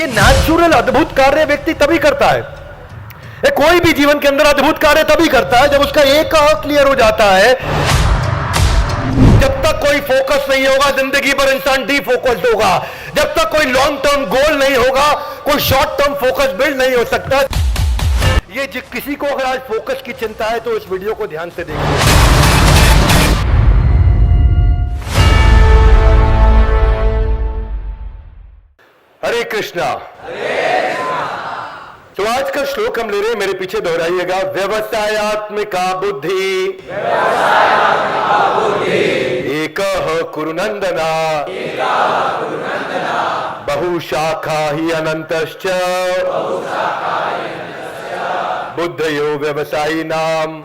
ये नेचुरल अद्भुत कार्य व्यक्ति तभी करता है, कोई भी जीवन के अंदर अद्भुत कार्य तभी करता है जब उसका एक क्लियर हो जाता है। जब तक कोई फोकस नहीं होगा जिंदगी पर इंसान डीफोकस्ड होगा। जब तक कोई लॉन्ग टर्म गोल नहीं होगा, कोई शॉर्ट टर्म फोकस बिल्ड नहीं हो सकता। ये किसी को अगर आज फोकस की चिंता है तो इस वीडियो को ध्यान से देखिए। हरे कृष्णा। तो आज का श्लोक हम ले रहे हैं, मेरे पीछे दोहराइएगा। व्यवसायात्मिका बुद्धि एकः कुरु नंदना बहुशाखा ही अनंतश्च बुद्धयो व्यवसायी नाम।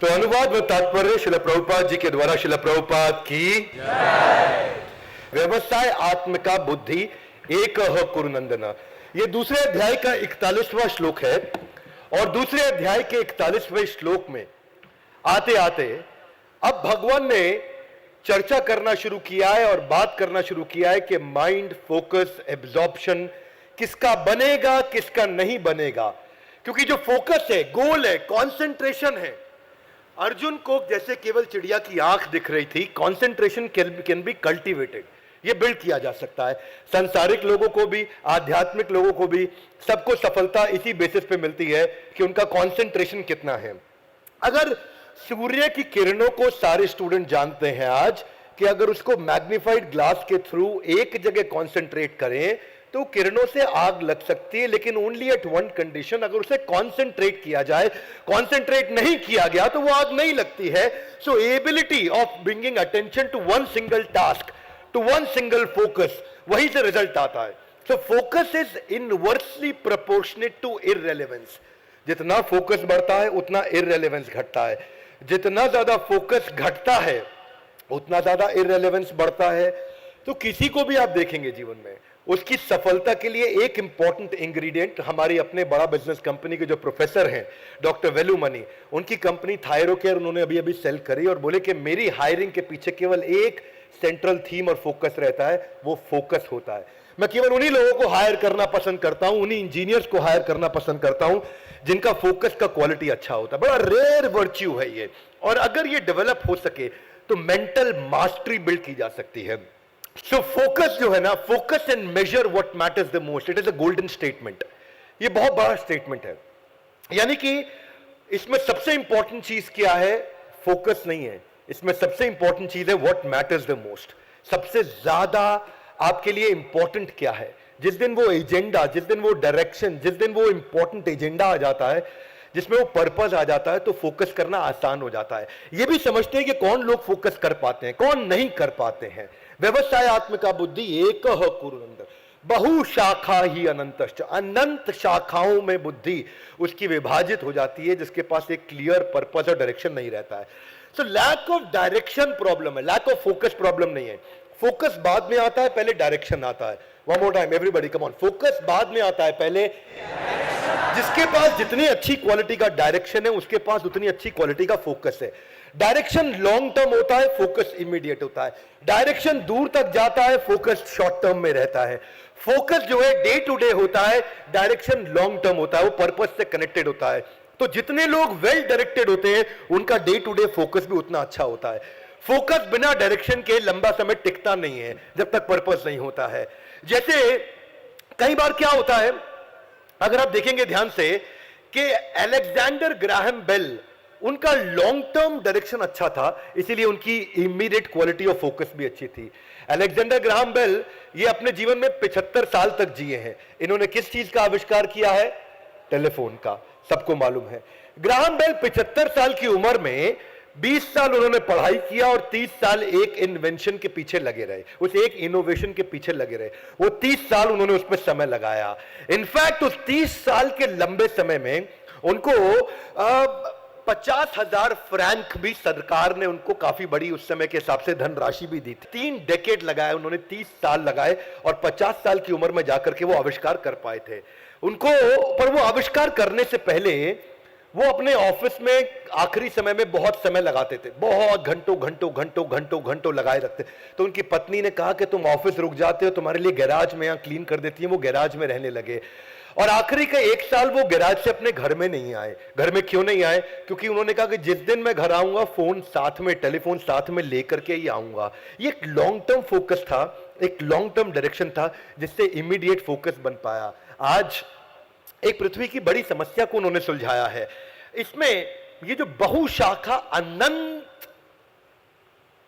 तो अनुवाद व तात्पर्य श्रील प्रभुपाद जी के द्वारा। श्रील प्रभुपाद की व्यवसाय आत्मिका बुद्धि एकः कुरु नंदना। ये दूसरे अध्याय का 41वां श्लोक है और दूसरे अध्याय के 41वें श्लोक में आते आते अब भगवान ने चर्चा करना शुरू किया है और बात करना शुरू किया है कि माइंड फोकस एब्जॉर्प्शन किसका बनेगा किसका नहीं बनेगा। क्योंकि जो फोकस है, गोल है, कंसंट्रेशन है। अर्जुन को जैसे केवल चिड़िया की आंख दिख रही थी, कंसंट्रेशन कैन बी कल्टीवेटेड, ये बिल्ड किया जा सकता है। सांसारिक लोगों को भी, आध्यात्मिक लोगों को भी, सबको सफलता इसी बेसिस पे मिलती है कि उनका कंसंट्रेशन कितना है। अगर सूर्य की किरणों को सारे स्टूडेंट जानते हैं आज कि अगर उसको मैग्नीफाइड ग्लास के थ्रू एक जगह कंसंट्रेट करें तो किरणों से आग लग सकती है, लेकिन ओनली एट वन कंडीशन, अगर उसे कंसंट्रेट किया जाए। कंसंट्रेट नहीं किया गया तो वो आग नहीं लगती है। So ability of bringing attention to one single task, to one single focus, वहीं से रिजल्ट आता है। So focus is inversely proportionate to irrelevance. जितना फोकस बढ़ता है उतना इररिलेवेंस घटता है, जितना ज्यादा फोकस घटता है उतना ज्यादा इररिलेवेंस बढ़ता है। तो किसी को भी आप देखेंगे जीवन में, उसकी सफलता के लिए एक इंपॉर्टेंट इंग्रेडिएंट, हमारी अपने बड़ा बिजनेस कंपनी के जो प्रोफेसर हैं डॉक्टर वेलुमणि, उनकी कंपनी थायरोकेयर उन्होंने अभी अभी सेल करी और बोले कि मेरी हायरिंग के पीछे केवल एक सेंट्रल थीम और फोकस रहता है, वो फोकस होता है। मैं केवल उन्हीं लोगों को हायर करना पसंद करता हूं, उन्हीं इंजीनियर्स को हायर करना पसंद करता हूं जिनका फोकस का क्वालिटी अच्छा होता है। बड़ा रेयर वर्च्यू है ये, और अगर ये डेवलप हो सके तो मेंटल मास्टरी बिल्ड की जा सकती है। सो फोकस जो है ना, focus and measure what matters the most, it is a golden statement. ये बहुत बड़ा स्टेटमेंट है। यानी कि इसमें सबसे इंपॉर्टेंट चीज क्या है? फोकस नहीं है, इसमें सबसे इंपॉर्टेंट चीज है व्हाट मैटर्स द मोस्ट। सबसे ज्यादा आपके लिए इंपॉर्टेंट क्या है? जिस दिन वो एजेंडा, जिस दिन वो डायरेक्शन, जिस दिन वो इंपॉर्टेंट एजेंडा आ जाता है, जिसमें वो पर्पस आ जाता है, तो फोकस करना आसान हो जाता है। ये भी समझते हैं कि कौन लोग फोकस कर पाते हैं, कौन नहीं कर पाते हैं। व्यवसायत्मिका बुद्धि एकः कुरु नंदन बहुशाखा ही अनंतश्च। अनंत शाखाओं में बुद्धि उसकी विभाजित हो जाती है जिसके पास एक क्लियर पर्पस और डायरेक्शन नहीं रहता है। So lack of direction problem है, लैक ऑफ फोकस प्रॉब्लम नहीं है। फोकस बाद में आता है, पहले डायरेक्शन आता है। One more time everybody come on, focus बाद में आता है, पहले जिसके पास जितनी अच्छी क्वालिटी का डायरेक्शन है उसके पास उतनी अच्छी क्वालिटी का फोकस है। डायरेक्शन लॉन्ग टर्म होता है, फोकस इमीडिएट होता है। डायरेक्शन दूर तक जाता है, फोकस शॉर्ट टर्म में रहता है। फोकस जो है डे टू डे होता है, डायरेक्शन लॉन्ग टर्म होता है, वो पर्पस से कनेक्टेड होता है। तो जितने लोग वेल डायरेक्टेड होते हैं उनका डे टू डे फोकस भी उतना अच्छा होता है। फोकस बिना डायरेक्शन के लंबा समय टिकता नहीं है जब तक पर्पस नहीं होता है। जैसे कई बार क्या होता है, अगर आप देखेंगे ध्यान से कि अलेक्जेंडर ग्राहम बेल, उनका लॉन्ग टर्म डायरेक्शन अच्छा था, इसीलिए उनकी इमीडिएट क्वालिटी ऑफ फोकस भी अच्छी थी। अलेक्जेंडर ग्राहम बेल ये अपने जीवन में 75 साल तक जिए हैं। इन्होंने किस चीज का आविष्कार किया है? टेलीफोन का, सबको मालूम है। ग्राहम बेल 75 साल की उम्र में 20 साल उन्होंने पढ़ाई किया और 30 साल एक इन्वेंशन के पीछे लगे रहे, उस एक इनोवेशन के पीछे लगे रहे। वो 30 साल उन्होंने उस पर समय लगाया। इनफैक्ट उस 30 साल के लंबे समय में उनको 50,000 फ्रैंक भी सरकार ने उनको काफी बड़ी उस समय के हिसाब से धनराशि भी दी थी। 3 डेकेड लगाए उन्होंने, 30 साल लगाए और 50 साल की उम्र में जाकर के वो आविष्कार कर पाए थे। उनको, पर वो आविष्कार करने से पहले वो अपने ऑफिस में आखिरी समय में बहुत समय लगाते थे, बहुत घंटों घंटों घंटों घंटों घंटों लगाए रखते। तो उनकी पत्नी ने कहा कि तुम ऑफिस रुक जाते हो, तुम्हारे लिए गैराज में यहाँ क्लीन कर देती है। वो गैराज में रहने लगे और आखिरी का 1 साल वो गैराज से अपने घर में नहीं आए। घर में क्यों नहीं आए? क्योंकि उन्होंने कहा कि जिस दिन मैं घर आऊंगा फोन साथ में, टेलीफोन साथ में लेकर के ही आऊंगा। ये एक लॉन्ग टर्म फोकस था, एक लॉन्ग टर्म डायरेक्शन था, जिससे इमीडिएट फोकस बन पाया। आज एक पृथ्वी की बड़ी समस्या को उन्होंने सुलझाया है। इसमें ये जो बहुशाखा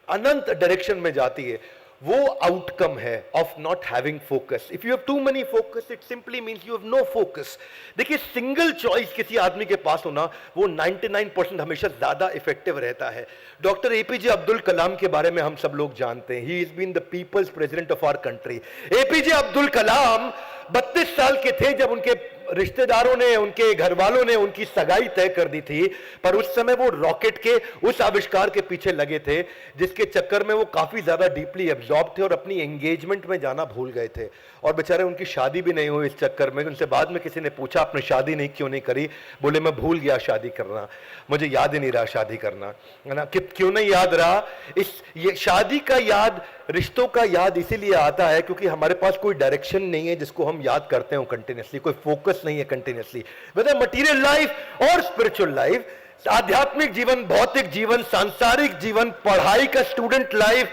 अनंत डायरेक्शन में जाती है, वो आउटकम है of not having focus. If you have too many focus, it simply means you have no focus. देखिए, सिंगल चॉइस किसी आदमी के पास होना, वो 99% हमेशा ज्यादा इफेक्टिव रहता है। डॉक्टर एपीजे अब्दुल कलाम के बारे में हम सब लोग जानते हैं। He is been the people's president of our country. APJ Abdul Kalam 32 साल के थे जब उनके रिश्तेदारों ने, उनके घर वालों ने उनकी सगाई तय कर दी थी। पर उस समय वो रॉकेट के उस आविष्कार के पीछे लगे थे जिसके चक्कर में वो काफी ज्यादा डीपली एब्जॉर्ब थे और अपनी एंगेजमेंट में जाना भूल गए थे। और बेचारे उनकी शादी भी नहीं हुई इस चक्कर में। उनसे बाद में किसी ने पूछा, आपने शादी नहीं क्यों नहीं करी? बोले, मैं भूल गया शादी करना, मुझे याद ही नहीं रहा शादी करना, है ना। क्यों नहीं याद रहा? ये शादी का याद, रिश्तों का याद इसीलिए आता है क्योंकि हमारे पास कोई डायरेक्शन नहीं है जिसको हम याद करते हो कंटिन्यूसली, कोई फोकस नहीं है कंटिन्यूसली। वेदर मटीरियल लाइफ और स्पिरिचुअल लाइफ, आध्यात्मिक जीवन, भौतिक जीवन, सांसारिक जीवन, पढ़ाई का स्टूडेंट लाइफ,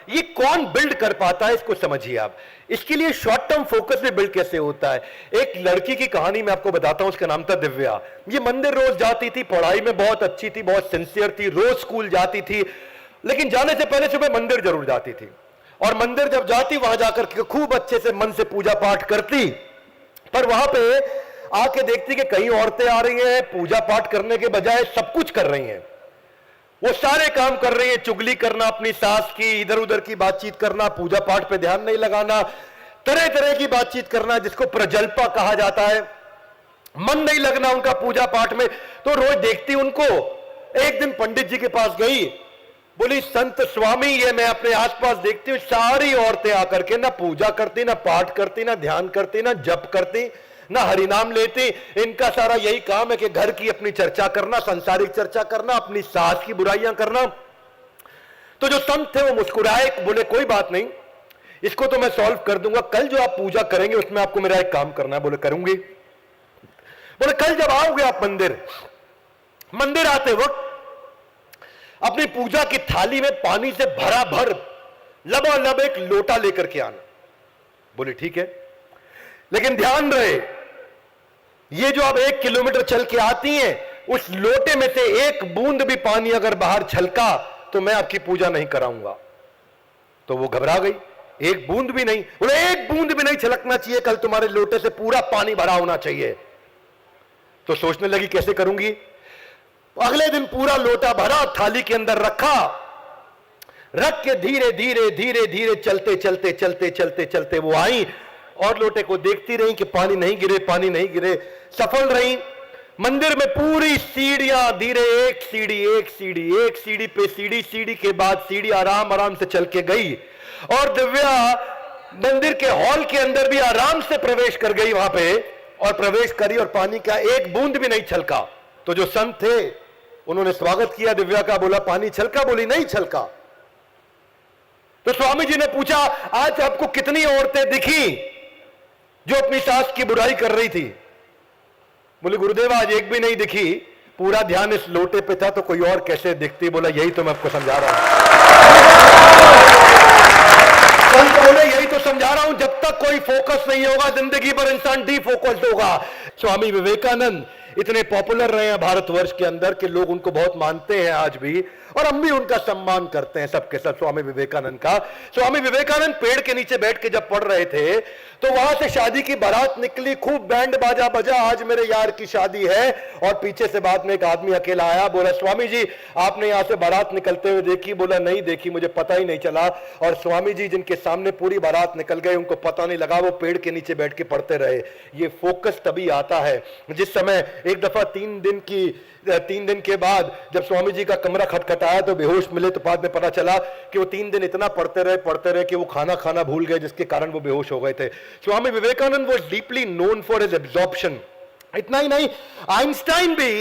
ये कौन बिल्ड कर पाता है, इसको समझिए आप। इसके लिए शॉर्ट टर्म फोकस में बिल्ड कैसे होता है? एक लड़की की कहानी मैं आपको बताता हूं, उसका नाम था दिव्या। ये मंदिर रोज जाती थी, पढ़ाई में बहुत अच्छी थी, बहुत सिंसियर थी, रोज स्कूल जाती थी, लेकिन जाने से पहले सुबह मंदिर जरूर जाती थी। और मंदिर जब जाती, वहां जाकर के खूब अच्छे से मन से पूजा पाठ करती। पर वहां पे आके देखती कि कई औरतें आ रही हैं, पूजा पाठ करने के बजाय सब कुछ कर रही हैं। वो सारे काम कर रही है, चुगली करना अपनी सास की, इधर उधर की बातचीत करना, पूजा पाठ पे ध्यान नहीं लगाना, तरह तरह की बातचीत करना जिसको प्रजल्पा कहा जाता है, मन नहीं लगना उनका पूजा पाठ में। तो रोज देखती उनको। एक दिन पंडित जी के पास गई, बोली, संत स्वामी, ये मैं अपने आसपास देखती हूँ सारी औरतें आकर के ना पूजा करती, ना पाठ करती, ना ध्यान करती, ना जप करती, ना हरिनाम लेती। इनका सारा यही काम है कि घर की अपनी चर्चा करना, संसारिक चर्चा करना, अपनी सास की बुराइयां करना। तो जो संत थे वो मुस्कुराए, बोले, कोई बात नहीं, इसको तो मैं सॉल्व कर दूंगा। कल जो आप पूजा करेंगे उसमें आपको मेरा एक काम करना है। बोले, करूंगी। बोले, कल जब आओगे आप मंदिर आते वक्त अपनी पूजा की थाली में पानी से भरा भर लबालब एक लोटा लेकर के आना। बोले, ठीक है, लेकिन ध्यान रहे, ये जो आप 1 किलोमीटर चल के आती हैं, उस लोटे में से एक बूंद भी पानी अगर बाहर छलका तो मैं आपकी पूजा नहीं कराऊंगा। तो वो घबरा गई, एक बूंद भी नहीं। बोले, एक बूंद भी नहीं छलकना चाहिए, कल तुम्हारे लोटे से पूरा पानी भरा होना चाहिए। तो सोचने लगी, कैसे करूंगी? अगले दिन पूरा लोटा भरा, थाली के अंदर रखा, रख के धीरे धीरे धीरे धीरे चलते चलते चलते चलते चलते वो आई और लोटे को देखती रही कि पानी नहीं गिरे, पानी नहीं गिरे। सफल रही। मंदिर में पूरी सीढ़ियां धीरे, एक सीढ़ी एक सीढ़ी एक सीढ़ी पे सीढ़ी, सीढ़ी के बाद सीढ़ी आराम आराम से चल के गई और दिव्या मंदिर के हॉल के अंदर भी आराम से प्रवेश कर गई वहां पे, और प्रवेश करी और पानी का एक बूंद भी नहीं छलका। तो जो संत थे उन्होंने स्वागत किया दिव्या का, बोला, पानी छलका? बोली, नहीं छलका। तो स्वामी जी ने पूछा, आज आपको कितनी औरतें दिखी जो अपनी सास की बुराई कर रही थी? बोले, गुरुदेव, आज एक भी नहीं दिखी, पूरा ध्यान इस लोटे पे था, तो कोई और कैसे दिखती? बोला, यही तो मैं आपको समझा रहा हूं। संत बोले, यही तो समझा रहा हूं, जब तक कोई फोकस नहीं होगा जिंदगी पर इंसान डिफोकस्ड होगा। स्वामी विवेकानंद इतने पॉपुलर रहे हैं भारतवर्ष के अंदर कि लोग उनको बहुत मानते हैं आज भी, और हम भी उनका सम्मान करते हैं सबके सब, स्वामी विवेकानंद का। स्वामी विवेकानंद पेड़ के नीचे बैठ के जब पढ़ रहे थे तो वहां से शादी की बारात निकली, खूब बैंड बाजा बजा, आज मेरे यार की शादी है। और पीछे से बाद में एक आदमी अकेला आया, बोला, स्वामी जी, आपने यहां से बारात निकलते हुए देखी? बोला, नहीं देखी, मुझे पता ही नहीं चला। और स्वामी जी जिनके सामने पूरी बारात निकल गई, उनको पता नहीं लगा, वो पेड़ के नीचे बैठ के पढ़ते रहे। ये फोकस तभी आता है जिस समय एक दफा 3 दिन के बाद जब स्वामी जी का कमरा खटखटाया तो बेहोश मिले, तो बाद में पता चला कि वो 3 दिन इतना पढ़ते रहे कि वो खाना खाना भूल गए, जिसके कारण वो बेहोश हो गए थे। Swami Vivekananda was deeply known for his absorption इतना ही नहीं, आइंस्टाइन भी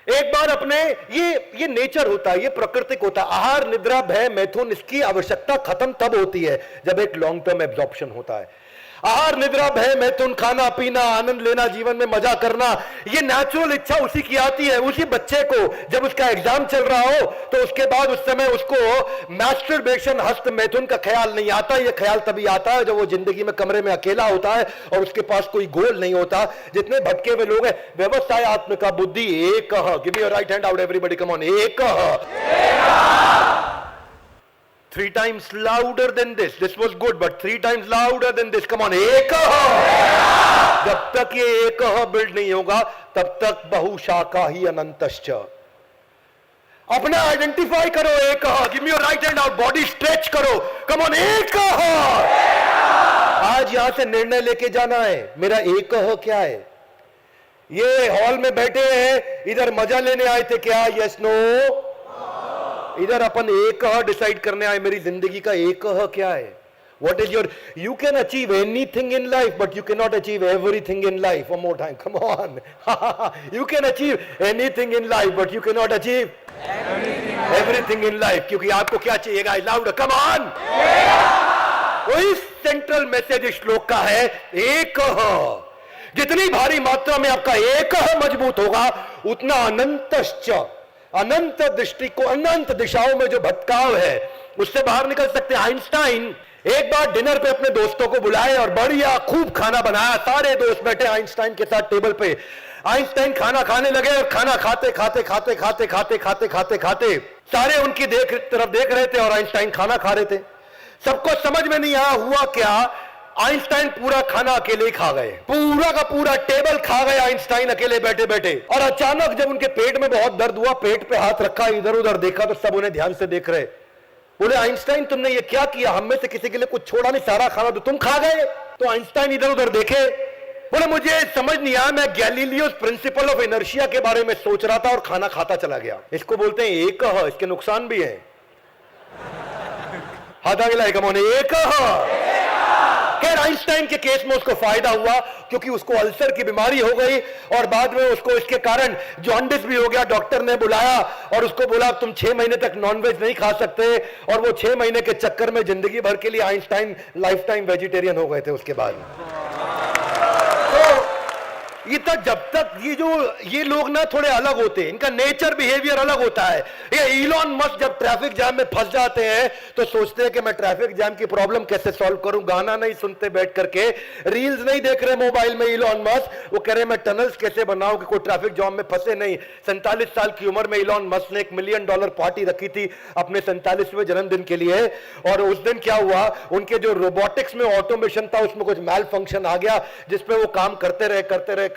एक बार अपने ये नेचर होता है, ये प्राकृतिक होता है, आहार निद्रा भय मैथुन, इसकी आवश्यकता खत्म तब होती है जब एक लॉन्ग टर्म एब्जॉर्प्शन होता है। आहार निद्रा भय मैथुन, खाना पीना, आनंद लेना, जीवन में मजा करना, ये नेचुरल इच्छा उसी की आती है। उसी बच्चे को जब उसका एग्जाम चल रहा हो तो उसके बाद उस समय उसको मैस्टरबेशन, हस्त मैथुन का ख्याल नहीं आता। ये ख्याल तभी आता है जब वो जिंदगी में कमरे में अकेला होता है और उसके पास कोई गोल नहीं होता। जितने भटके हुए लोग हैं, व्यवस्था आत्मिका बुद्धि एक, give me your right hand out everybody, come on, एक। 3 times louder than this. This was good, but 3 times louder than this. Come on, एक। जब तक ये एक बिल्ड नहीं होगा तब तक बहुशाखा ही अनंतश्च। अपना आइडेंटिफाई करो, एक। Give me your right hand out, body stretch करो, कम ऑन, एक। आज यहां से निर्णय लेके जाना है, मेरा एक क्या है। ये हॉल में बैठे हैं, इधर मजा लेने आए थे क्या? Yes no. इधर अपन एक डिसाइड करने आए, मेरी जिंदगी का एक क्या है। What is your, you can achieve anything in life, but you cannot achieve everything in life. One more time, come on. You can achieve anything in life, but you cannot achieve everything in life. क्योंकि आपको क्या चाहिएगा? Louder, come on. वही central message इस श्लोक का है, एक। जितनी भारी मात्रा में आपका एक मजबूत होगा, उतना अनंतश्च, अनंत दृष्टि को, अनंत दिशाओं में जो भटकाव है उससे बाहर निकल सकते हैं। आइंस्टाइन एक बार डिनर पे अपने दोस्तों को बुलाए और बढ़िया खूब खाना बनाया। सारे दोस्त बैठे आइंस्टाइन के साथ टेबल पे। आइंस्टाइन खाना खाने लगे और खाना खाते खाते खाते खाते खाते खाते खाते खाते सारे उनकी तरफ देख रहे थे और आइंस्टाइन खाना खा रहे थे। सबको समझ में नहीं आया हुआ क्या। आइंस्टाइन पूरा खाना अकेले ही खा गए, पूरा का पूरा टेबल खा गए आइंस्टाइन अकेले बैठे बैठे। और अचानक जब उनके पेट में बहुत दर्द हुआ, पेट पे हाथ रखा, इधर उधर देखा तो सब उन्हें ध्यान से देख रहे। बोले आइंस्टाइन तुमने ये क्या किया, हम में से किसी के लिए कुछ छोड़ा नहीं, सारा खाना तो तुम खा गए। तो आइंस्टाइन इधर उधर देखे, बोले मुझे समझ नहीं आया, मैं गैलीलियोस प्रिंसिपल ऑफ इनर्शिया के बारे में सोच रहा था और खाना खाता चला गया। इसको बोलते हैं एक। इसके नुकसान भी है। हाथ आगे लाए, कम ऑन, एक। खैर आइंस्टाइन के केस में उसको फायदा हुआ क्योंकि उसको अल्सर की बीमारी हो गई और बाद में उसको इसके कारण जॉन्डिस भी हो गया। डॉक्टर ने बुलाया और उसको बोला तुम 6 महीने तक नॉनवेज नहीं खा सकते। और वो 6 महीने के चक्कर में जिंदगी भर के लिए आइंस्टाइन लाइफ टाइम वेजिटेरियन हो गए थे उसके बाद। ये तक जब तक ये लोग ना थोड़े अलग होते हैं, इनका नेचर बिहेवियर अलग होता है। ये इलॉन मस्क जब ट्रैफिक जैम में फंस जाते हैं तो सोचते हैं कि मैं ट्रैफिक जैम की प्रॉब्लम कैसे सॉल्व करूं। गाना नहीं सुनते बैठ करके, रील्स नहीं देख रहे मोबाइल में इलॉन मस्क, वो कह रहे मैं टनल्स कैसे बनाऊं कि कोई ट्रैफिक जैम में फंसे नहीं। 47 साल की उम्र में इलॉन मस्क ने $1 मिलियन पार्टी रखी थी अपने 47वें जन्मदिन के लिए। और उस दिन क्या हुआ, उनके जो रोबोटिक्स में ऑटोमेशन था उसमें कुछ मैल फंक्शन आ गया जिसपे वो काम करते रहे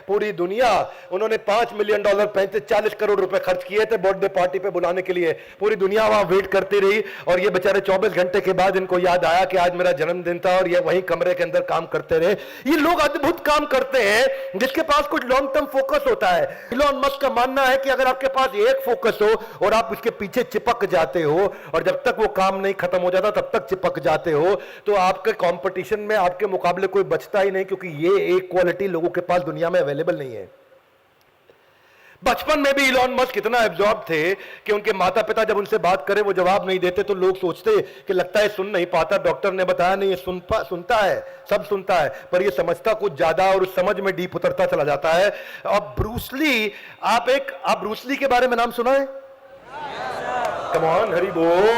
पूरी दुनिया। उन्होंने $5 मिलियन 40 करोड़ रुपए खर्च किए थे बर्थडे पार्टी पे बुलाने के लिए। पूरी दुनिया वहां वेट करती रही और ये बेचारे 24 घंटे के बाद इनको याद आया कि आज मेरा जन्मदिन था और ये वहीं कमरे के अंदर काम करते रहे। ये लोग अद्भुत काम करते हैं जिसके पास कुछ लॉन्ग टर्म फोकस होता है। इलॉन मस्क का मानना है कि अगर आपके पास एक फोकस हो और आप उसके पीछे चिपक जाते हो और जब तक वो काम नहीं खत्म हो जाता तब तक चिपक जाते हो तो आपके कंपटीशन में आपके मुकाबले कोई बचता ही नहीं, क्योंकि ये एक क्वालिटी लोगों के पास दुनिया में अवेलेबल नहीं है। बचपन में भी इलॉन मस्क इतना एब्जॉर्ब थे कि उनके माता पिता जब उनसे बात करें वो जवाब नहीं देते तो लोग सोचते कि लगता है सुन नहीं पाता। डॉक्टर ने बताया नहीं, ये सुनता है, सब सुनता है, पर ये समझता कुछ ज्यादा और उस समझ में डीप उतरता चला जाता है। अब ब्रूसली, आप ब्रूसली के बारे में नाम सुना है? कम ऑन, हरि बोल।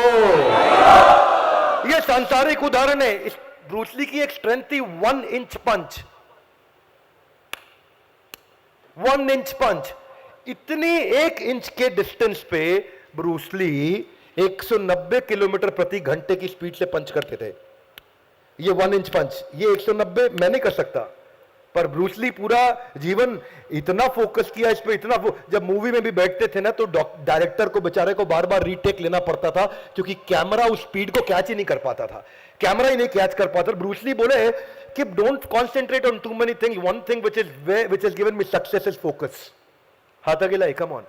ये सांसारिक उदाहरण है। इस ब्रूसली की एक स्ट्रेंथ थी 1 इंच पंच। 1 इंच पंच, इतनी 1 इंच के डिस्टेंस पे ब्रूसली 190 किलोमीटर प्रति घंटे की स्पीड से पंच करते थे। ये 1 इंच पंच, ये 190 मैं नहीं कर सकता, पर ब्रूसली पूरा जीवन इतना फोकस किया इस पे, इतना जब मूवी में भी बैठते थे ना तो डायरेक्टर को बेचारे को बार बार रीटेक लेना पड़ता था क्योंकि कैमरा उस स्पीड को कैच ही नहीं कर पाता था, कैमरा ही नहीं कैच कर पाता। ब्रूसली बोले कि don't concentrate on too many things, one thing which has given me success is focus। हाथ आगे लाई, कम ऑन।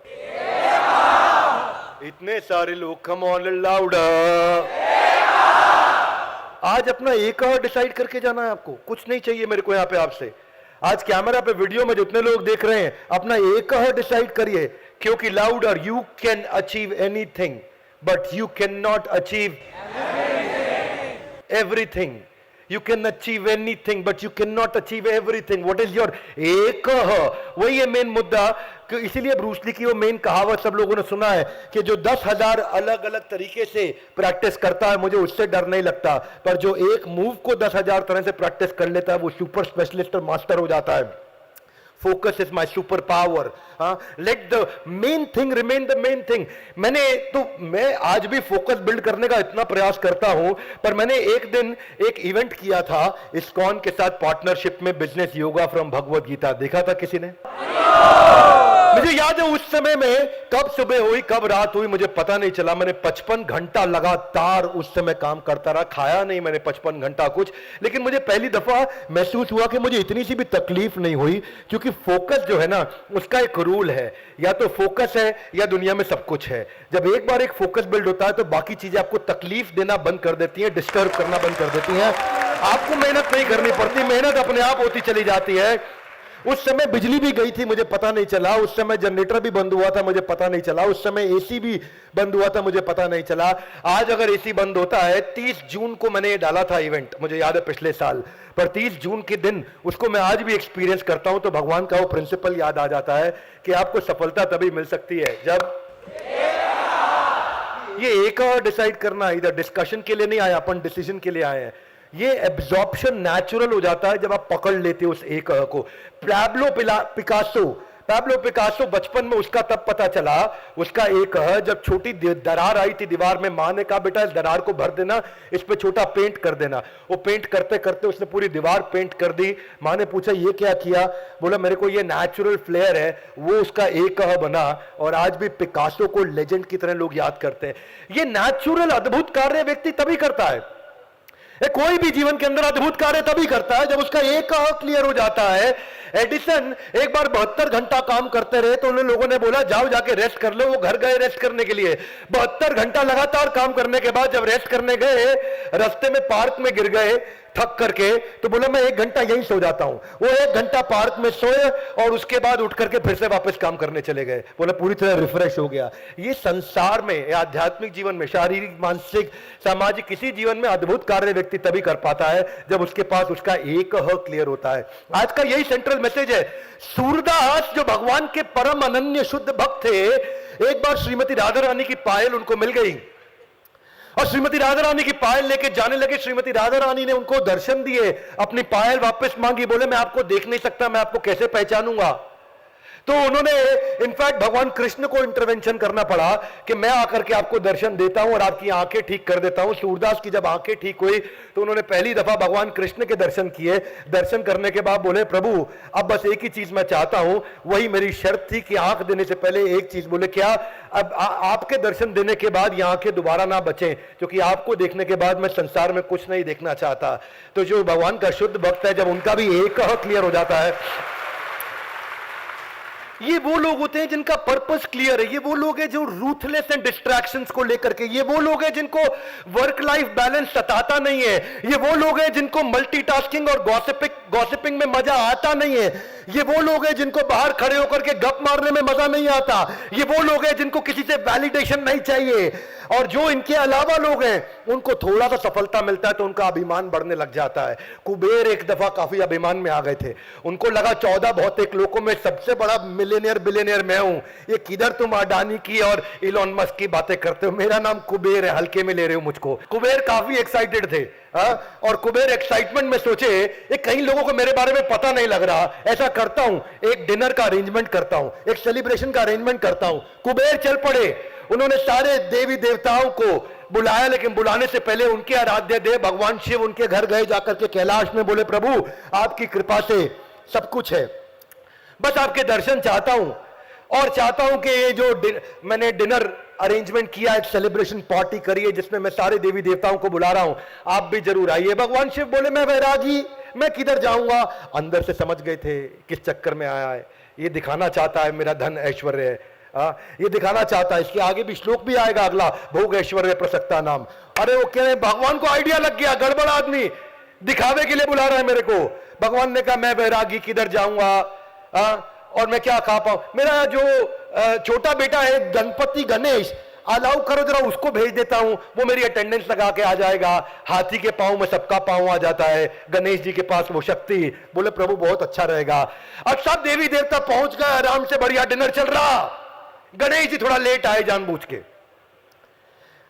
इतने सारे लोग, कम ऑन लाउडर। आज अपना एक और डिसाइड करके जाना है आपको, कुछ नहीं चाहिए मेरे को यहां पे आपसे। आज कैमरा पे वीडियो में जितने लोग देख रहे हैं, अपना एक डिसाइड करिए, क्योंकि louder you can achieve anything but you can not achieve everything. You can achieve anything, but you cannot achieve everything. What is your एक? वही है मेन मुद्दा, कि इसीलिए ब्रूस ली की वो मेन कहावत सब लोगों ने सुना है कि जो 10,000 अलग अलग तरीके से प्रैक्टिस करता है, मुझे उससे डर नहीं लगता, पर जो एक मूव को 10,000 तरह से प्रैक्टिस कर लेता है, वो सुपर स्पेशलिस्ट और मास्टर हो जाता है. Focus is my superpower. Let the main thing remain the main thing. मैं आज भी फोकस बिल्ड करने का इतना प्रयास करता हूं, पर मैंने एक दिन एक इवेंट किया था इस्कॉन के साथ पार्टनरशिप में, बिजनेस योगा फ्रॉम भगवत गीता. देखा था किसी ने? मुझे याद है उस समय में कब सुबह हुई कब रात हुई मुझे पता नहीं चला. मैंने 55 घंटा लगातार उस समय काम करता रहा. खाया नहीं मैंने 55 घंटा कुछ, लेकिन मुझे पहली दफा महसूस हुआ कि मुझे इतनी सी भी तकलीफ नहीं हुई, क्योंकि फोकस जो है ना, उसका एक रूल है, या तो फोकस है या दुनिया में सब कुछ है. जब एक बार एक फोकस बिल्ड होता है तो बाकी चीजें आपको तकलीफ देना बंद कर देती हैं, डिस्टर्ब करना बंद कर देती हैं. आपको मेहनत नहीं करनी पड़ती, मेहनत अपने आप होती चली जाती है. उस समय बिजली भी गई थी, मुझे पता नहीं चला. उस समय जनरेटर भी बंद हुआ था, मुझे पता नहीं चला. उस समय एसी भी बंद हुआ था, मुझे पता नहीं चला. आज अगर एसी बंद होता है, 30 जून को मैंने ये डाला था इवेंट, मुझे याद है पिछले साल, पर 30 जून के दिन उसको मैं आज भी एक्सपीरियंस करता हूं तो भगवान का वो प्रिंसिपल याद आ जाता है कि आपको सफलता तभी मिल सकती है जब ये एक और डिसाइड करना. इधर डिस्कशन के लिए नहीं आए अपन, डिसीजन के लिए आए हैं. ये एब्जॉर्प्शन नेचुरल हो जाता है जब आप पकड़ लेते हो उस एक को. पैब्लो पिकासो बचपन में उसका तब पता चला, उसका एक जब छोटी दरार आई थी दीवार में, मां ने कहा बेटा इस दरार को भर देना, इस पे छोटा पेंट कर देना. वो पेंट करते करते उसने पूरी दीवार पेंट कर दी. मां ने पूछा ये क्या किया? बोला मेरे को ये नेचुरल फ्लेयर है. वो उसका एक बना और आज भी पिकासो को लेजेंड की तरह लोग याद करते हैं. ये नेचुरल अद्भुत कार्य व्यक्ति तभी करता है. कोई भी जीवन के अंदर अद्भुत कार्य तभी करता है जब उसका एक क्लियर हो जाता है. एडिसन एक बार 72 घंटा काम करते रहे तो उन लोगों ने बोला जाओ जाके रेस्ट कर लो. वो घर गए रेस्ट करने के लिए. 72 घंटा लगातार काम करने के बाद जब रेस्ट करने गए, रास्ते में पार्क में गिर गए थक करके, तो बोला मैं 1 घंटा यहीं सो जाता हूं. वो 1 घंटा पार्क में सोए और उसके बाद उठ करके फिर से वापस काम करने चले गए. बोला पूरी तरह रिफ्रेश हो गया. ये संसार में, आध्यात्मिक जीवन में, शारीरिक, मानसिक, सामाजिक, किसी जीवन में अद्भुत कार्य व्यक्ति तभी कर पाता है जब उसके पास उसका एक क्लियर होता है. आज का यही सेंट्रल मैसेज है. सूरदास जो भगवान के परम अनन्य शुद्ध भक्त थे, एक बार श्रीमती राधा रानी की पायल उनको मिल गई और श्रीमती राधा रानी की पायल लेके जाने लगे. श्रीमती राधा रानी ने उनको दर्शन दिए, अपनी पायल वापस मांगी. बोले मैं आपको देख नहीं सकता, मैं आपको कैसे पहचानूंगा? तो उन्होंने इनफैक्ट भगवान कृष्ण को इंटरवेंशन करना पड़ा कि मैं आकर के आपको दर्शन देता हूं और आपकी आंखें ठीक कर देता हूं. सूरदास की जब आंखें ठीक हुई तो उन्होंने पहली दफा भगवान कृष्ण के दर्शन किए. दर्शन करने के बाद बोले प्रभु अब बस एक ही चीज मैं चाहता हूं, वही मेरी शर्त थी कि आंख देने से पहले एक चीज. बोले क्या? अब आपके दर्शन देने के बाद ये आंखें दोबारा ना बचें, क्योंकि आपको देखने के बाद मैं संसार में कुछ नहीं देखना चाहता. तो जो भगवान का शुद्ध भक्त है, जब उनका भी एक क्लियर हो जाता है, ये वो लोग होते हैं जिनका पर्पस क्लियर है. ये वो लोग हैं जो रूथलेस एंड डिस्ट्रैक्शंस को लेकर के, ये वो लोग हैं जिनको वर्क लाइफ बैलेंस सताता नहीं है. ये वो लोग हैं जिनको मल्टीटास्किंग और गॉसिपिंग में मजा आता नहीं है. ये वो लोग हैं जिनको बाहर खड़े होकर के गप मारने में मजा नहीं आता. ये वो लोग हैं जिनको किसी से वैलिडेशन नहीं चाहिए. और जो इनके अलावा लोग हैं उनको थोड़ा सा सफलता मिलता है तो उनका अभिमान बढ़ने लग जाता है. कुबेर एक दफा काफी अभिमान में आ गए थे. उनको लगा 14 भौतिक लोगों में सबसे बड़ा मिलियनियर बिलियनियर मैं हूं. ये किधर तुम अडानी की और इलॉन मस्क की बातें करते हो? मेरा नाम कुबेर है, हल्के में ले रहे हो मुझको. कुबेर काफी एक्साइटेड थे. और कुबेर एक्साइटमेंट में सोचे ये कई लोगों को मेरे बारे में पता नहीं लग रहा, ऐसा करता हूं एक डिनर का अरेंजमेंट करता हूं, एक सेलिब्रेशन का अरेंजमेंट करता हूं. कुबेर चल पड़े. उन्होंने सारे देवी देवताओं को बुलाया, लेकिन बुलाने से पहले उनके आराध्य देव भगवान शिव उनके घर गए. जाकर के कैलाश में बोले प्रभु आपकी कृपा से सब कुछ है, बस आपके दर्शन चाहता हूं और चाहता हूं कि ये जो मैंने डिनर अरेंजमेंट किया, एक सेलिब्रेशन पार्टी करिए जिसमें मैं सारे देवी देवताओं को बुला रहा हूं, आप भी जरूर आइए. भगवान शिव बोले मैं वैरागी, मैं किधर जाऊंगा? अंदर से समझ गए थे किस चक्कर में आया है. ये दिखाना चाहता है मेरा धन ऐश्वर्य है, ये दिखाना चाहता है. इसके आगे भी श्लोक भी आएगा अगला, भोग ऐश्वर्य प्रसक्ता नाम. अरे वो कह रहे भगवान को आइडिया लग गया, गड़बड़ आदमी दिखावे के लिए बुला रहा है मेरे को. भगवान ने कहा मैं बैरागी किधर जाऊंगा, और मैं क्या खा पाऊं, मेरा जो छोटा बेटा है गणपति गणेश, अलाउ करो जरा उसको भेज देता हूं, वो मेरी अटेंडेंस लगा के आ जाएगा, हाथी के पांव में सबका पांव आ जाता है, गणेश जी के पास वो शक्ति। बोले प्रभु बहुत अच्छा रहेगा। अब सब देवी देवता पहुंच गए, आराम से बढ़िया डिनर चल रहा, गणेश जी थोड़ा लेट आए जानबूझ के।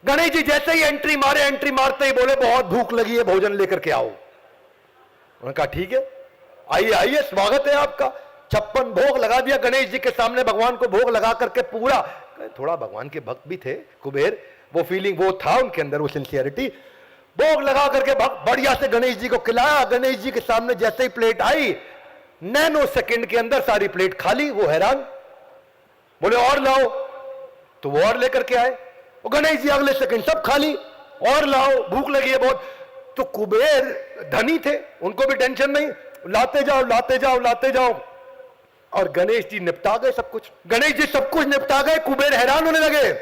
गणेश जी जैसे ही एंट्री मारते ही बोले बहुत भूख लगी है, भोजन लेकर के आओ। उन्होंने कहा ठीक है, आइए आइए, स्वागत है आपका। 56 भोग लगा दिया गणेश जी के सामने, भगवान को भोग लगा करके पूरा, थोड़ा भगवान के भक्त भी थे कुबेर, वो फीलिंग वो था उनके अंदर, वो सिंसियरिटी, भोग लगा करके बढ़िया से गणेश जी को खिलाया। गणेश जी के सामने जैसे ही प्लेट आई, नैनो सेकंड के अंदर सारी प्लेट खाली। वो हैरान, बोले और लाओ, तो वो और लेकर के आए। वो गणेश जी अगले सेकंड सब खाली, और लाओ, भूख लगी है बहुत। तो कुबेर धनी थे, उनको भी टेंशन नहीं, लाते जाओ लाते जाओ लाते जाओ, और गणेश जी निपटा गए सब कुछ। गणेश जी सब कुछ निपटा गए, कुबेर हैरान होने लगे।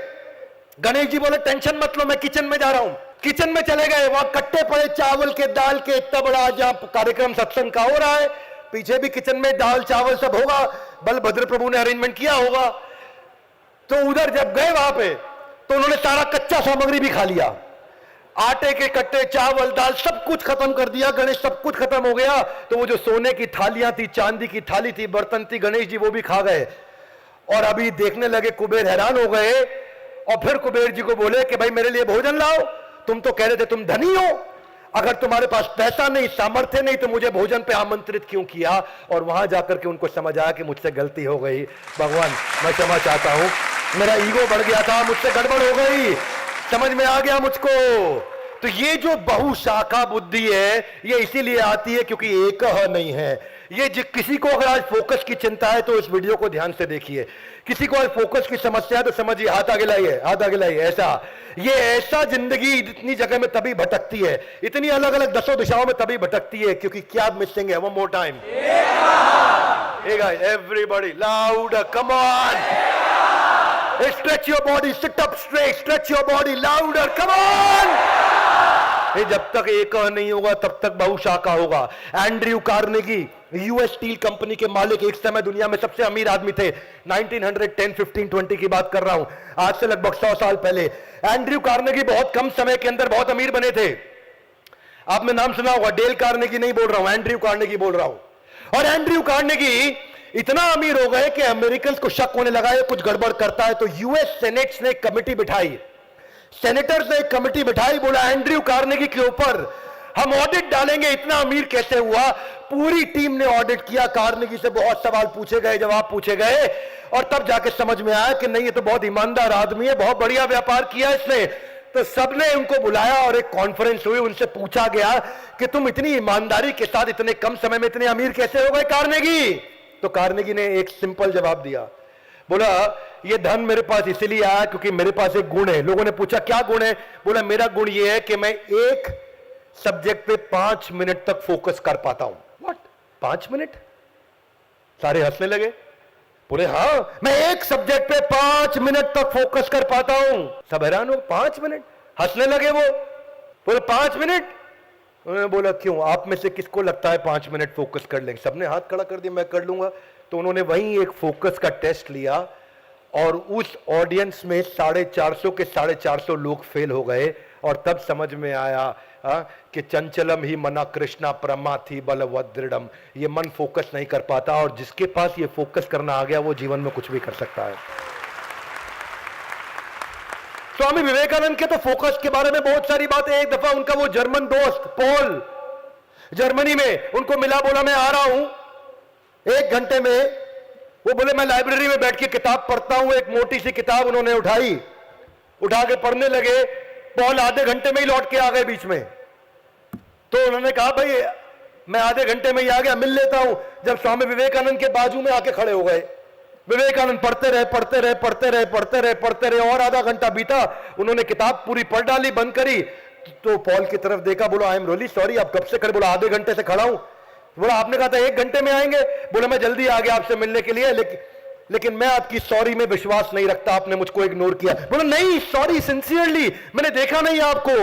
गणेश जी बोले टेंशन मत लो, मैं किचन में जा रहा हूं। किचन में चले गए, वहां कट्टे पड़े चावल के, दाल के, इतना बड़ा जहां कार्यक्रम सत्संग का हो रहा है, पीछे भी किचन में दाल चावल सब होगा, बलभद्र प्रभु ने अरेंजमेंट किया होगा। तो उधर जब गए वहां पे, तो उन्होंने सारा कच्चा सामग्री भी खा लिया, आटे के कट्टे, चावल, दाल, सब कुछ खत्म कर दिया। गणेश सब कुछ खत्म हो गया। तो वो जो सोने की थालियां थी, चांदी की थाली थी, बर्तन थी, गणेश जी वो भी खा गए। और अभी देखने लगे, कुबेर हैरान हो गए, और फिर कुबेर जी को बोले कि भाई मेरे लिए भोजन लाओ, तुम तो कह रहे थे तुम धनी हो, अगर तुम्हारे पास पैसा नहीं, सामर्थ्य नहीं, तो मुझे भोजन पे आमंत्रित क्यों किया। और वहां जाकर के उनको समझ आया कि मुझसे गलती हो गई, भगवान मैं क्षमा चाहता हूं, मेरा ईगो बढ़ गया था, मुझसे गड़बड़ हो गई, समझ में आ गया मुझको। तो ये जो बहुशाखा बुद्धि है, ये इसीलिए आती है क्योंकि एक नहीं है। ये किसी को अगर आज फोकस की चिंता है तो इस वीडियो को ध्यान से देखिए। किसी को आज फोकस की समस्या है तो समझिए, हाथ आगे लाइए, हाथ आगे लाइए। ऐसा जिंदगी इतनी जगह में तभी भटकती है, इतनी अलग अलग 10 दिशाओं में तभी भटकती है, क्योंकि क्या मिसिंग है। One more time, everybody loud, come on, stretch your body, sit up straight, stretch your body louder, come on। ये जब तक एक नहीं होगा तब तक बहुशाखा होगा। Andrew Carnegie, US steel company के मालिक, एक समय दुनिया में सबसे अमीर आदमी थे। 1910, 15, 20 की बात कर रहा हूं, आज से लगभग 100 साल पहले। एंड्रयू कार्नेगी बहुत कम समय के अंदर बहुत अमीर बने थे। आपने नाम सुना होगा, डेल कार्नेगी नहीं बोल रहा हूं, एंड्रयू कार्नेगी बोल रहा हूं। और एंड्रयू कार्नेगी इतना अमीर हो गए कि अमेरिकन को शक होने लगा है कुछ गड़बड़ करता है। तो यूएस सेनेट ने एक कमेटी बिठाई, सेनेटर्स ने एक कमेटी बिठाई, बोला एंड्रयू कार्नेगी के ऊपर हम ऑडिट डालेंगे, इतना अमीर कैसे हुआ। पूरी टीम ने ऑडिट किया, कार्नेगी से बहुत सवाल पूछे गए, जवाब पूछे गए, और तब जाके समझ में आया कि नहीं, ये तो बहुत ईमानदार आदमी है, बहुत बढ़िया व्यापार किया इसने। तो सबने उनको बुलाया और एक कॉन्फ्रेंस हुई, उनसे पूछा गया कि तुम इतनी ईमानदारी के साथ इतने कम समय में इतने अमीर कैसे हो गए कार्नेगी। तो कार्नेगी ने एक सिंपल जवाब दिया, बोला ये धन मेरे पास इसलिए आया क्योंकि मेरे पास एक गुण है। लोगों ने पूछा क्या गुण है, बोला मेरा गुण ये है कि मैं एक सब्जेक्ट पे 5 मिनट तक फोकस कर पाता हूं। What, 5 minute? सारे हंसने लगे, बोले हाँ मैं एक सब्जेक्ट पे 5 मिनट तक फोकस कर पाता हूं। सब हैरान हो, 5 मिनट? हंसने लगे वो, बोले 5 मिनट? उन्होंने बोला क्यों, आप में से किसको लगता है 5 मिनट फोकस कर लेंगे? सबने हाथ खड़ा कर दिया, मैं कर लूंगा। तो उन्होंने वहीं एक फोकस का टेस्ट लिया, और उस ऑडियंस में 450 के 450 लोग फेल हो गए। और तब समझ में आया कि चंचलम ही मना कृष्णा परमा थी बलवद दृढ़म। ये मन फोकस नहीं कर पाता, और जिसके पास ये फोकस करना आ गया वो जीवन में कुछ भी कर सकता है। स्वामी विवेकानंद के तो फोकस के बारे में बहुत सारी बातें। एक दफा उनका वो जर्मन दोस्त पॉल जर्मनी में उनको मिला, बोला मैं आ रहा हूं 1 घंटे में। वो बोले मैं लाइब्रेरी में बैठ के किताब पढ़ता हूं। एक मोटी सी किताब उन्होंने उठाई, उठा के पढ़ने लगे। पॉल आधे घंटे में ही लौट के आ गए बीच में। तो उन्होंने कहा भाई मैं आधे घंटे में ही आ गया, मिल लेता हूं। जब स्वामी विवेकानंद के बाजू में आके खड़े हो गए, विवेकानंद पढ़ते रहे पढ़ते रहे पढ़ते रहे पढ़ते रहे पढ़ते रहे, और आधा घंटा बीता। उन्होंने किताब पूरी पढ़ डाली, बंद करी। तो पॉल की तरफ देखा, बोला आई एम रियली सॉरी, आप कब से खड़े? बोला आधे घंटे से खड़ा हूं। बोला आपने कहा था 1 घंटे में आएंगे। बोला मैं जल्दी आ गया आपसे मिलने के लिए, लेकिन मैं आपकी सॉरी में विश्वास नहीं रखता, आपने मुझको इग्नोर किया। बोला नहीं सॉरी, सिंसियरली मैंने देखा नहीं आपको।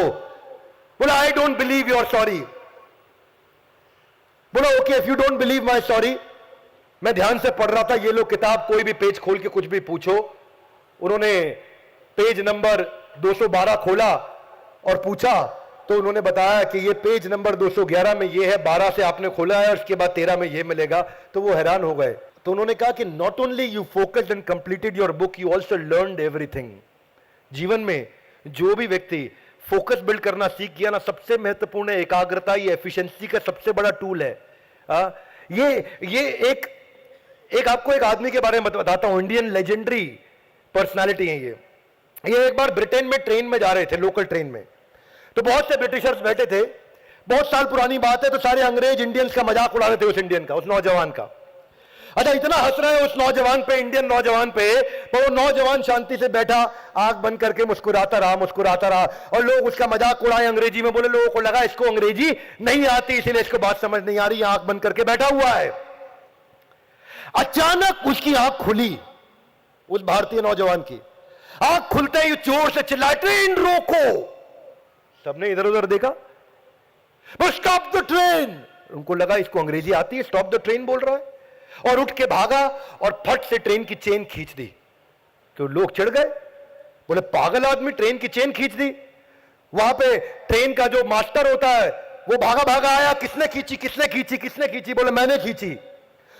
बोला I don't believe your sorry. बोला okay, if you don't believe my story, मैं ध्यान से पढ़ रहा था, ये लोग किताब कोई भी पेज खोल के कुछ भी पूछो। उन्होंने पेज नंबर 212 खोला और पूछा, तो उन्होंने बताया कि ये पेज नंबर 211 में ये है, 12 से आपने खोला है और उसके बाद 13 में ये मिलेगा। तो वो हैरान हो गए। तो उन्होंने कहा कि not only you focused and completed your book, you also learned everything. जीवन में जो भी व्यक्ति फोकस बिल्ड करना सीख गया ना, सबसे महत्वपूर्ण है एकाग्रता। ये एफिशिएंसी का सबसे बड़ा टूल है। ये एक आपको एक आदमी के बारे में बताता हूं, इंडियन लेजेंडरी पर्सनालिटी है ये एक बार ब्रिटेन में ट्रेन में जा रहे थे, लोकल ट्रेन में। तो बहुत से ब्रिटिशर्स बैठे थे, बहुत साल पुरानी बात है। तो सारे अंग्रेज इंडियंस का मजाक उड़ा रहे थे, उस इंडियन का, उस नौजवान का। अच्छा, इतना हंस रहे हैं उस नौजवान पे, इंडियन नौजवान पे, पर वो नौजवान शांति से बैठा, आंख बंद करके मुस्कुराता रहा। और लोग उसका मजाक उड़ाए अंग्रेजी में। बोले लोगों को लगा इसको अंग्रेजी नहीं आती, इसीलिए इसको बात समझ नहीं आ रही, आंख बंद करके बैठा हुआ है। अचानक उसकी आंख खुली, उस भारतीय नौजवान की आंख खुलते ही जोर से चिल्लाए, ट्रेन रोको। सबने इधर उधर देखा, स्टॉप द ट्रेन। उनको लगा इसको अंग्रेजी आती है, स्टॉप द ट्रेन बोल रहा है, और उठ के भागा और फट से ट्रेन की चेन खींच दी। तो लोग चिढ़ गए, बोले पागल आदमी, ट्रेन की चेन खींच दी। वहां पे ट्रेन का जो मास्टर होता है वो भागा भागा आया, किसने खींची? बोले मैंने खींची।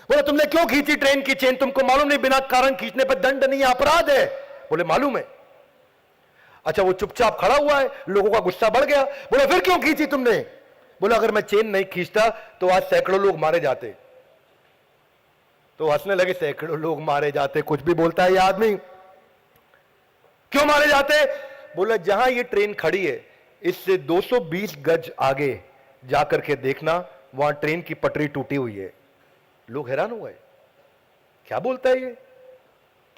बोले तुमने क्यों खींची ट्रेन की चेन? तुमको मालूम नहीं बिना कारण खींचने पर दंड नहीं, अपराध है? बोले मालूम है। अच्छा, वो चुपचाप खड़ा हुआ है, लोगों का गुस्सा बढ़ गया। बोले फिर क्यों खींची तुमने? बोले अगर मैं चेन नहीं खींचता तो आज सैकड़ों लोग मारे जाते। तो हंसने लगे, सैकड़ों लोग मारे जाते, कुछ भी बोलता है ये आदमी। क्यों मारे जाते? बोले जहां ये ट्रेन खड़ी है इससे 220 गज आगे जाकर के देखना, वहां ट्रेन की पटरी टूटी हुई है। लोग हैरान हुए, क्या बोलता है ये?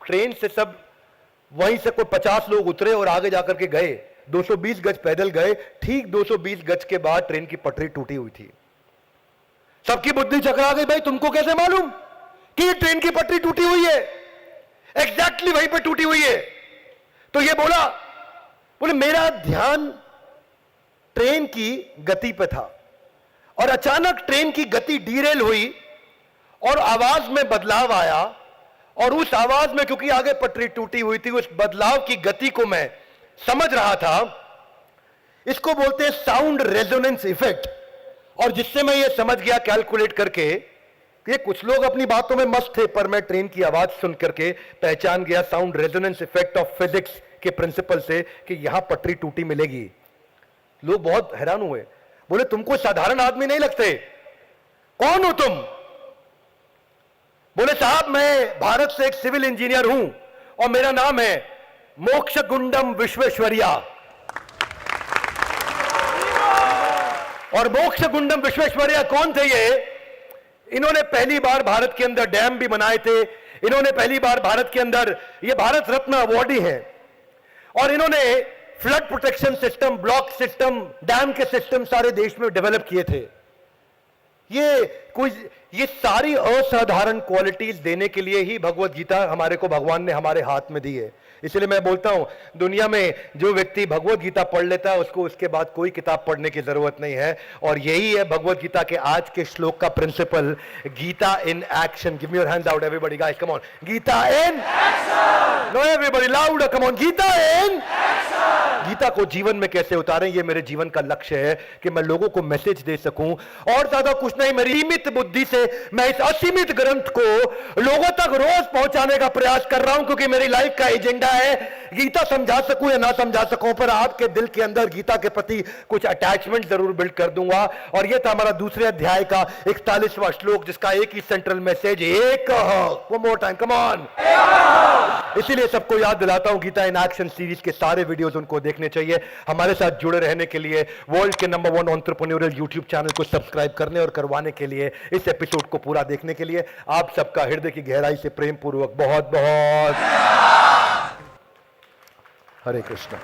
ट्रेन से सब वहीं से कोई 50 लोग उतरे और आगे जाकर के गए, 220 गज पैदल गए। ठीक 220 गज के बाद ट्रेन की पटरी टूटी हुई थी। सबकी बुद्धि चकरा गई, भाई तुमको कैसे मालूम कि ये ट्रेन की पटरी टूटी हुई है? एग्जैक्टली वहीं पे टूटी हुई है। तो ये बोले मेरा ध्यान ट्रेन की गति पे था और अचानक ट्रेन की गति डीरेल हुई और आवाज में बदलाव आया, और उस आवाज में, क्योंकि आगे पटरी टूटी हुई थी, उस बदलाव की गति को मैं समझ रहा था। इसको बोलते हैं साउंड रेजोनेंस इफेक्ट। और जिससे मैं ये समझ गया कैलकुलेट करके, ये कुछ लोग अपनी बातों में मस्त थे, पर मैं ट्रेन की आवाज सुन करके पहचान गया sound resonance effect of physics के प्रिंसिपल से कि यहां पटरी टूटी मिलेगी। लोग बहुत हैरान हुए, बोले तुमको साधारण आदमी नहीं लगते, कौन हो तुम? बोले साहब मैं भारत से एक सिविल इंजीनियर हूं और मेरा नाम है मोक्षगुंडम विश्वेश्वरैया। और मोक्षगुंडम विश्वेश्वरैया कौन थे ये? इन्होंने पहली बार भारत के अंदर डैम भी बनाए थे, इन्होंने पहली बार भारत के अंदर, ये भारत रत्न अवार्डी हैं, और इन्होंने flood protection system, block system, dam के सिस्टम सारे देश में डेवलप किए थे। ये सारी असाधारण क्वालिटीज देने के लिए ही भगवत गीता हमारे को भगवान ने हमारे हाथ में दी है। इसलिए मैं बोलता हूं, दुनिया में जो व्यक्ति भगवत गीता पढ़ लेता है उसको उसके बाद कोई किताब पढ़ने की जरूरत नहीं है। और यही है भगवत गीता के आज के श्लोक का principle, Gita in action. Give me your hands out everybody guys, come on, Gita in action. No everybody loud, come on, Gita in action. Gita को जीवन में कैसे उतारें, ये मेरे जीवन का लक्ष्य है कि मैं लोगों को मैसेज दे सकूं, और ज्यादा कुछ नहीं। मेरी सीमित बुद्धि से मैं इस असीमित ग्रंथ को लोगों तक रोज पहुंचाने का प्रयास कर रहा हूं, क्योंकि मेरी लाइफ का एजेंडा है गीता समझा सकूं या ना समझा सकूं, पर आपके दिल के अंदर गीता के प्रति कुछ अटैचमेंट जरूर बिल्ड कर दूंगा। और यह था हमारा दूसरे अध्याय का 41वां श्लोक, जिसका एक ही सेंट्रल मैसेज, एक one more time, come on. इसीलिए सबको याद दिलाता हूं, गीता इन एक्शन सीरीज के सारे वीडियोस उनको देखने चाहिए। हमारे साथ जुड़े रहने के लिए वर्ल्ड के नंबर 1 एंटरप्रेन्योरियल यूट्यूब चैनल को सब्सक्राइब करने और करवाने के लिए, इस एपिसोड को पूरा देखने के लिए आप सबका हृदय की गहराई से प्रेम पूर्वक बहुत बहुत हरे कृष्ण।